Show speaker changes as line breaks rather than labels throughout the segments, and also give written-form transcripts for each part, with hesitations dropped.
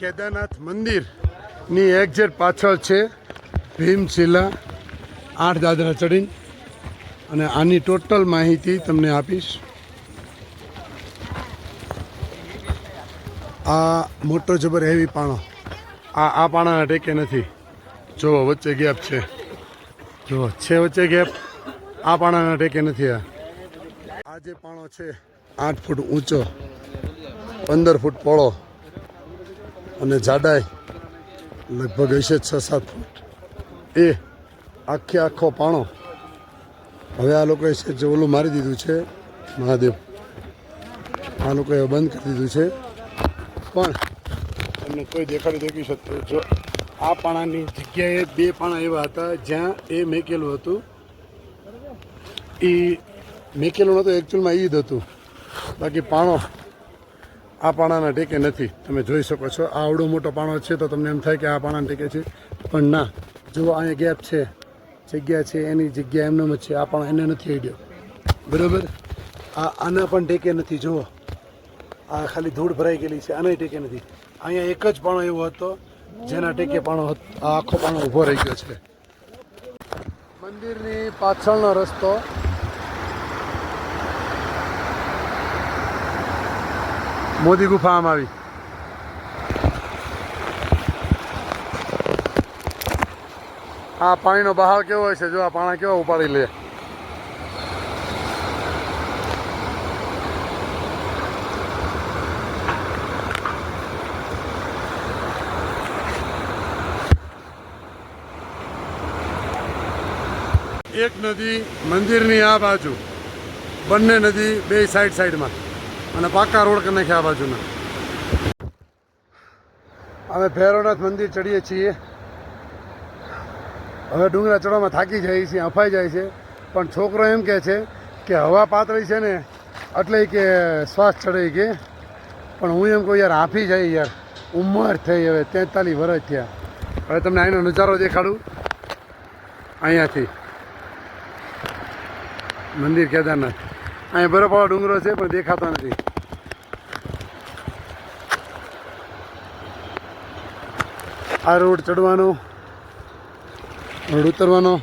કેદારનાથ મંદિરની એક્ઝેક્ટ પાછળ છે ભીમશિલા 8 દાદરા ચડીને, અને આની ટોટલ માહિતી તમને આપીશ. આ મોટો જબર હેવી પાણો, આ પાણાના ટેકે નથી. જુઓ વચ્ચે ગેપ છે, જુઓ છે વચ્ચે ગેપ. આ પાણાના ટેકે નથી. આ જે પાણો છે 8 ફૂટ ઊંચો, 15 ફૂટ પહોળો અને જાડાઈ લગભગ હશે 6-7 ફૂટ. એ આખો પાણો હવે આ લોકોએ જે ઓલું મારી દીધું છે મહાદેવ, આ લોકોએ બંધ કરી દીધું છે. પણ તમને કોઈ દેખાડી શકતું. જો આ પાણાની જગ્યાએ 2 પાણા એવા હતા જ્યાં એ મેકેલું હતું. એ મેકેલું નહોતું, એકચ્યુઅલમાં એ જ હતું. બાકી પાણો આ પાણાના ટેકે નથી. તમે જોઈ શકો છો આ આવડો મોટો પાણો છે તો તમને એમ થાય કે આ પાણાના ટેકે છે, પણ ના. જુઓ અહીંયા ગેપ છે, જગ્યા છે, એની જગ્યા એમનેમ જ છે. આ પાણો એને નથી આડ્યો, બરાબર. આના પણ ટેકે નથી. જુઓ આ ખાલી ધૂળ ભરાઈ ગયેલી છે, આના ટેકે નથી. અહીંયા એક જ પાણો એવો હતો જેના ટેકે પાણો આ આખો પાણો ઊભો રહી ગયો છે. મંદિરની પાછળનો રસ્તો મોદી ગુફા આમ આવી. આ પાણીનો બહાવ કેવો હોય છે, જો આ પાણા કેવા ઉપાડી લે. એક નદી મંદિરની આ બાજુ, બંને નદી બે સાઈડમાં, અને પાકા રોડ કરી નાખ્યા આ બાજુના. અમે ભૈરવનાથ મંદિર ચડીએ છીએ. હવે ડુંગરા ચડવામાં થાકી જાય છે, હફાઈ જાય છે. પણ છોકરો એમ કહે છે કે હવા પાતળી છે ને એટલે કે શ્વાસ ચડે કે. પણ હું એમ કહું યાર હાંફી જાય યાર, ઉંમર થઈ હવે 43 વર્ષ થયા. હવે તમને અહીંનો નજારો દેખાડું. અહીંયાથી મંદિર કેદારનાથ, અહીંયા બરફવાળો ડુંગરો છે પણ દેખાતો નથી. આ રોડ ચડવાનો, રોડ ઉતરવાનો.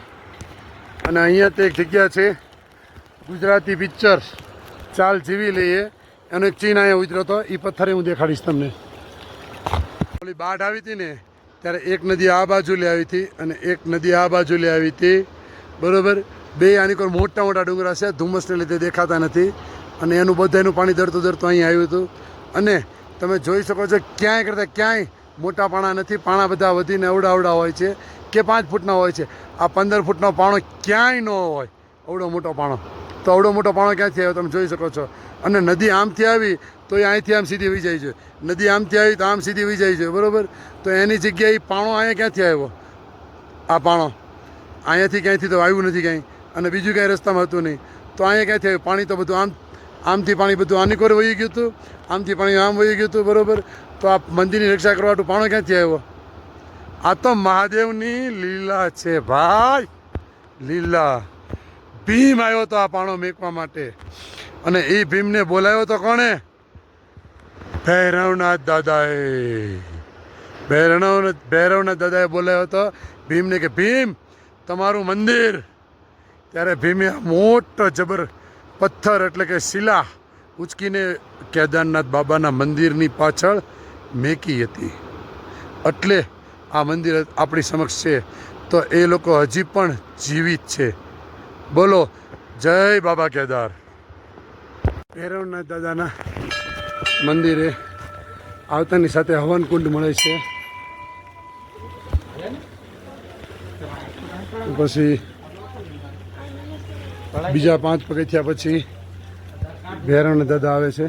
અને અહીંયા તે એક જગ્યા છે ગુજરાતી પિક્ચર ચાલ જીવી લઈએ, એનો એક ચીન અહીંયા ઉતર્યો હતો. એ પથ્થરે હું દેખાડીશ તમને. ઓલી બાઢ આવી હતી ને ત્યારે એક નદી આ બાજુ લઈ આવી હતી અને એક નદી આ બાજુ લઈ આવી હતી, બરાબર. બે આની કોઈ મોટા મોટા ડુંગરા છે, ધુમ્મસને લીધે દેખાતા નથી. અને એનું બધાનું પાણી દરતું અહીં આવ્યું હતું. અને તમે જોઈ શકો છો ક્યાંય કરતાં ક્યાંય મોટા પાણા નથી. પાણા બધા વધીને અવડા હોય છે કે 5 ફૂટના હોય છે. આ 15 ફૂટનો પાણો ક્યાંય ન હોય, અવડો મોટો પાણો. તો અવડો મોટો પાણો ક્યાંથી આવ્યો તમે જોઈ શકો છો. અને નદી આમથી આવી તો એ અહીંથી આમ સીધી વહી જાય છે, નદી આમથી આવી તો આમ સીધી વહી જાય છે, બરાબર. તો એની જગ્યાએ પાણો અહીંયા ક્યાંથી આવ્યો? આ પાણો અહીંયાથી ક્યાંયથી તો આવ્યું નથી ક્યાંય, અને બીજું કાંઈ રસ્તામાં હતું નહીં. તો અહીંયા ક્યાંથી આવ્યું પાણી? તો બધું આમથી પાણી બધું આની કોર વહી ગયું હતું, આમથી પાણી આમ વહી ગયું હતું, બરાબર. તો આ મંદિરની રક્ષા કરવાનું પાણો ક્યાંથી આવ્યો? આ તો મહાદેવની લીલા છે ભાઈ, લીલા. ભીમ આવ્યો તો આ પાણો મેકવા માટે, અને એ ભીમને બોલાવ્યો તો કોણે? ભૈરવનાથ દાદાએ. ભૈરવનાથ દાદાએ બોલાવ્યો તો ભીમને કે ભીમ તમારું મંદિર. ત્યારે ભીમે મોટો જબર પથ્થર એટલે કે શિલા ઉચકીને કેદારનાથ બાબાના મંદિરની પાછળ મેકી હતી. એટલે આ મંદિર આપણી સમક્ષ છે. તો એ લોકો હજી પણ જીવિત છે. બોલો જય બાબા કેદાર. ભૈરવનાથ દાદાના મંદિરે આવતાની સાથે હવન કુંડ મળે છે. પછી બીજા 5 પગથિયા પછી ભૈરવનાથ દાદા આવે છે.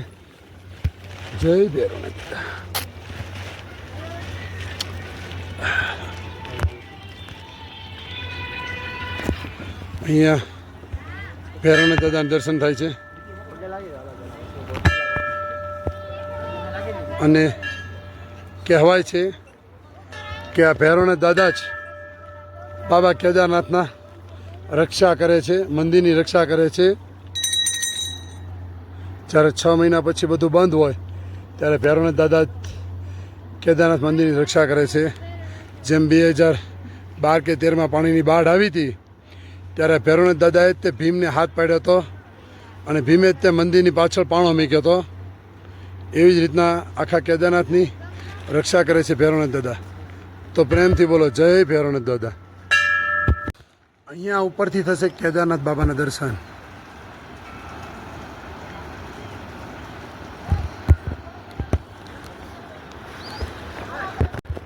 જય ભૈરવનાથ દાદા. અહીંયા ભૈરવનાથ દાદાના દર્શન થાય છે. અને કહેવાય છે કે આ ભૈરવનાથ દાદા જ બાબા કેદારનાથના રક્ષા કરે છે, મંદિરની રક્ષા કરે છે. જ્યારે 6 મહિના પછી બધું બંધ હોય ત્યારે ભૈરવનાથ દાદા કેદારનાથ મંદિરની રક્ષા કરે છે. જેમ 2012 કે 13માં પાણીની બાઢ આવી હતી ત્યારે ભૈરવનાથ દાદાએ તે ભીમને હાથ પાડ્યો હતો અને ભીમે તે મંદિરની પાછળ પાણો મૂક્યો હતો. એવી જ રીતના આખા કેદારનાથની રક્ષા કરે છે ભૈરવનાથ દાદા. તો પ્રેમથી બોલો જય ભૈરવનાથ દાદા. અહીંયા ઉપરથી થશે કેદારનાથ બાબાના દર્શન.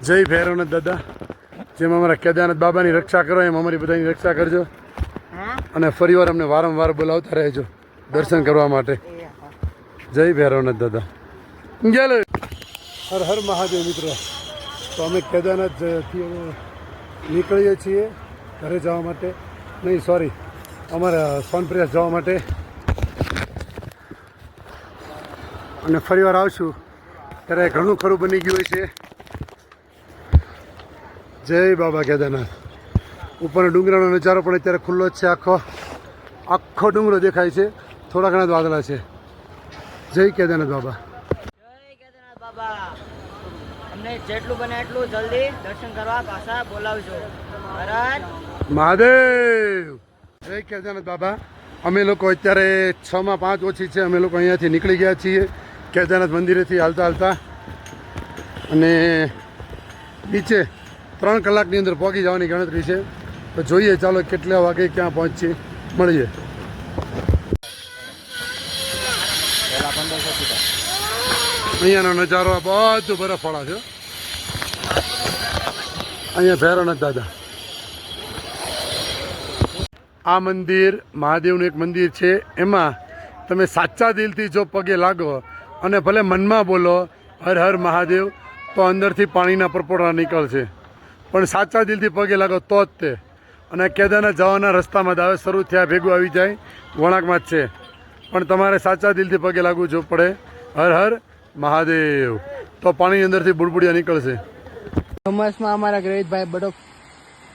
જય ભૈરવનાથ દાદા. જેમ અમારા કેદારનાથ બાબાની રક્ષા કરો એમ અમારી બધાની રક્ષા કરજો અને ફરીવાર અમને વારંવાર બોલાવતા રહેજો દર્શન કરવા માટે. જય ભૈરવનાથ દાદા. ગેલો હર હર મહાદેવ મિત્રો. તો અમે કેદારનાથથી નીકળીએ છીએ ઘરે જવા માટે, નહીં સોરી અમારા સોનપ્રયાસ જવા માટે, અને ફરીવાર આવશું ત્યારે ઘણું ખરું બની ગયું હોય છે. જય બાબા કેદારનાથ. ઉપરનો ડુંગરાનો નજારો પણ અત્યારે ખુલ્લો જ છે. આખો ડુંગરો દેખાય છે, થોડા ઘણા જ વાદળા છે. જય કેદારનાથ બાબા.
જય કેદારનાથ બાબા. અમને જેટલું બને એટલું જલ્દી દર્શન કરવા પાછા બોલાવજો. મહારાજ
મહાદેવ. જય કેદારનાથ બાબા. અમે લોકો અત્યારે 6:05 ઓછી છે. અમે લોકો અહીંયાથી નીકળી ગયા છીએ કેદારનાથ મંદિરેથી હાલતા હાલતા, અને નીચે 3 કલાકની અંદર પહોંચી જવાની ગણતરી છે. તો જોઈએ ચાલો કેટલા વાગે ક્યાં પહોંચીએ, મળીએ. અહીંયાનો નજારો બધું બરફવાળા છે. અહીંયા ભૈરવનાથ દાદા. આ મંદિર મહાદેવનું એક મંદિર છે. એમાં તમે સાચા દિલથી જો પગે લાગો અને ભલે મનમાં બોલો હર હર મહાદેવ, તો અંદરથી પાણીના પરપોટા નીકળશે. પણ સાચા દિલથી પગે લાગો તો જ તે. અને કેદારનાથ જવાના રસ્તામાં દાવે શરૂ થયા ભેગું આવી જાય, વળાંકમાં જ છે. પણ તમારે સાચા દિલથી પગે લાગવું જો પડે હર હર મહાદેવ, તો પાણીની અંદરથી બુડબુડિયા નીકળશે.
ચોમાસમાં અમારા ગ્રેવિતભાઈ બરફ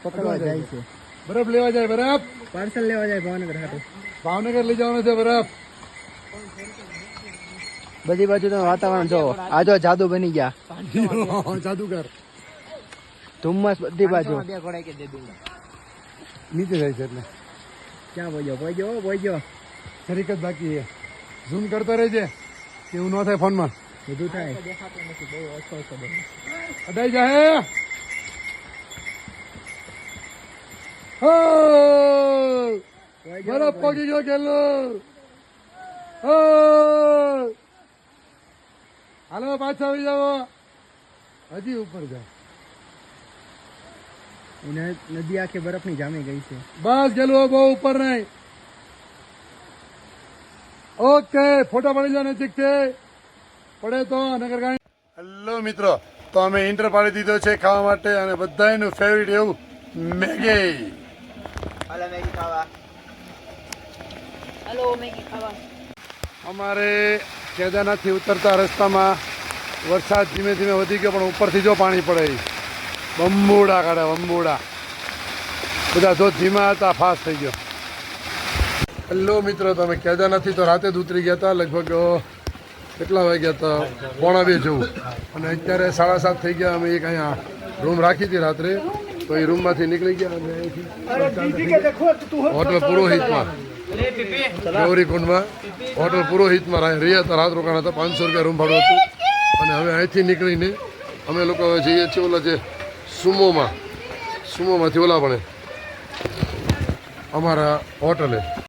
પકડવા જાય છે.
બરફ લેવા જાય, બરફ
પાર્સલ લેવા જાય ભાવનગર ખાતે.
ભાવનગર લઈ જવાનો છે બરફ.
બધી બાજુ તમે વાતાવરણ જોવો. આ જો જાદુ બની ગયા,
જાદુગર.
ધુમ્મસ બધી બાજુ.
નીચે જાય છે એટલે
ક્યાં પોઈજો
શરીક જ બાકી છે. ઝૂમ કરતો રહેજે કે એવું ન થાય ફોનમાં.
બધું થાય.
અડાઈ જાય. બરફ પગી ગયો ગેલો. હાલો પાછા આવી જાઓ. હજી ઉપર જાઓ.
નદી આખી બરફની જામી ગઈ છે.
બસ ગેલું બહુ ઉપર નહીં. ઓકે ફોટો પડી જાય નજીક છે પડે તો નગર ગાડી. હેલો મિત્રો, તો અમે ઇન્ટર પાડી દીધો છે ખાવા માટે, અને બધાનું ફેવરિટ એવું મેગી.
હાલો મેગી ખાવા.
અમારે કેદારનાથથી ઉતરતા રસ્તામાં વરસાદ ધીમે ધીમે વધી ગયો, પણ ઉપરથી જો પાણી પડે. બંબુડા કાઢે બંબુડા. બધા જો ધીમા હતા ફાસ્ટ થઈ ગયો. હેલો મિત્રો, તો અમે કેદારનાથથી તો રાતે જ ઉતરી ગયા હતા, લગભગ કેટલા વાગ્યા હતા 1:30 જેવું, અને અત્યારે 7:30 થઈ ગયા. અમે એક અહીંયા રૂમ રાખી હતી રાત્રે, તો એ રૂમમાંથી નીકળી ગયા અને હોટલ પુરોહિતમાં, ગૌરીકુંડમાં હોટલ પુરોહિતમાં રહ્યા હતા. રાત રોકાણ હતા. 500 રૂપિયા રૂમ ભાડું હતું. અને હવે અહીંથી નીકળીને અમે લોકો હવે જઈએ છીએ ઓલા જે સુમોમાંથી ઓલા પણ અમારા હોટલે.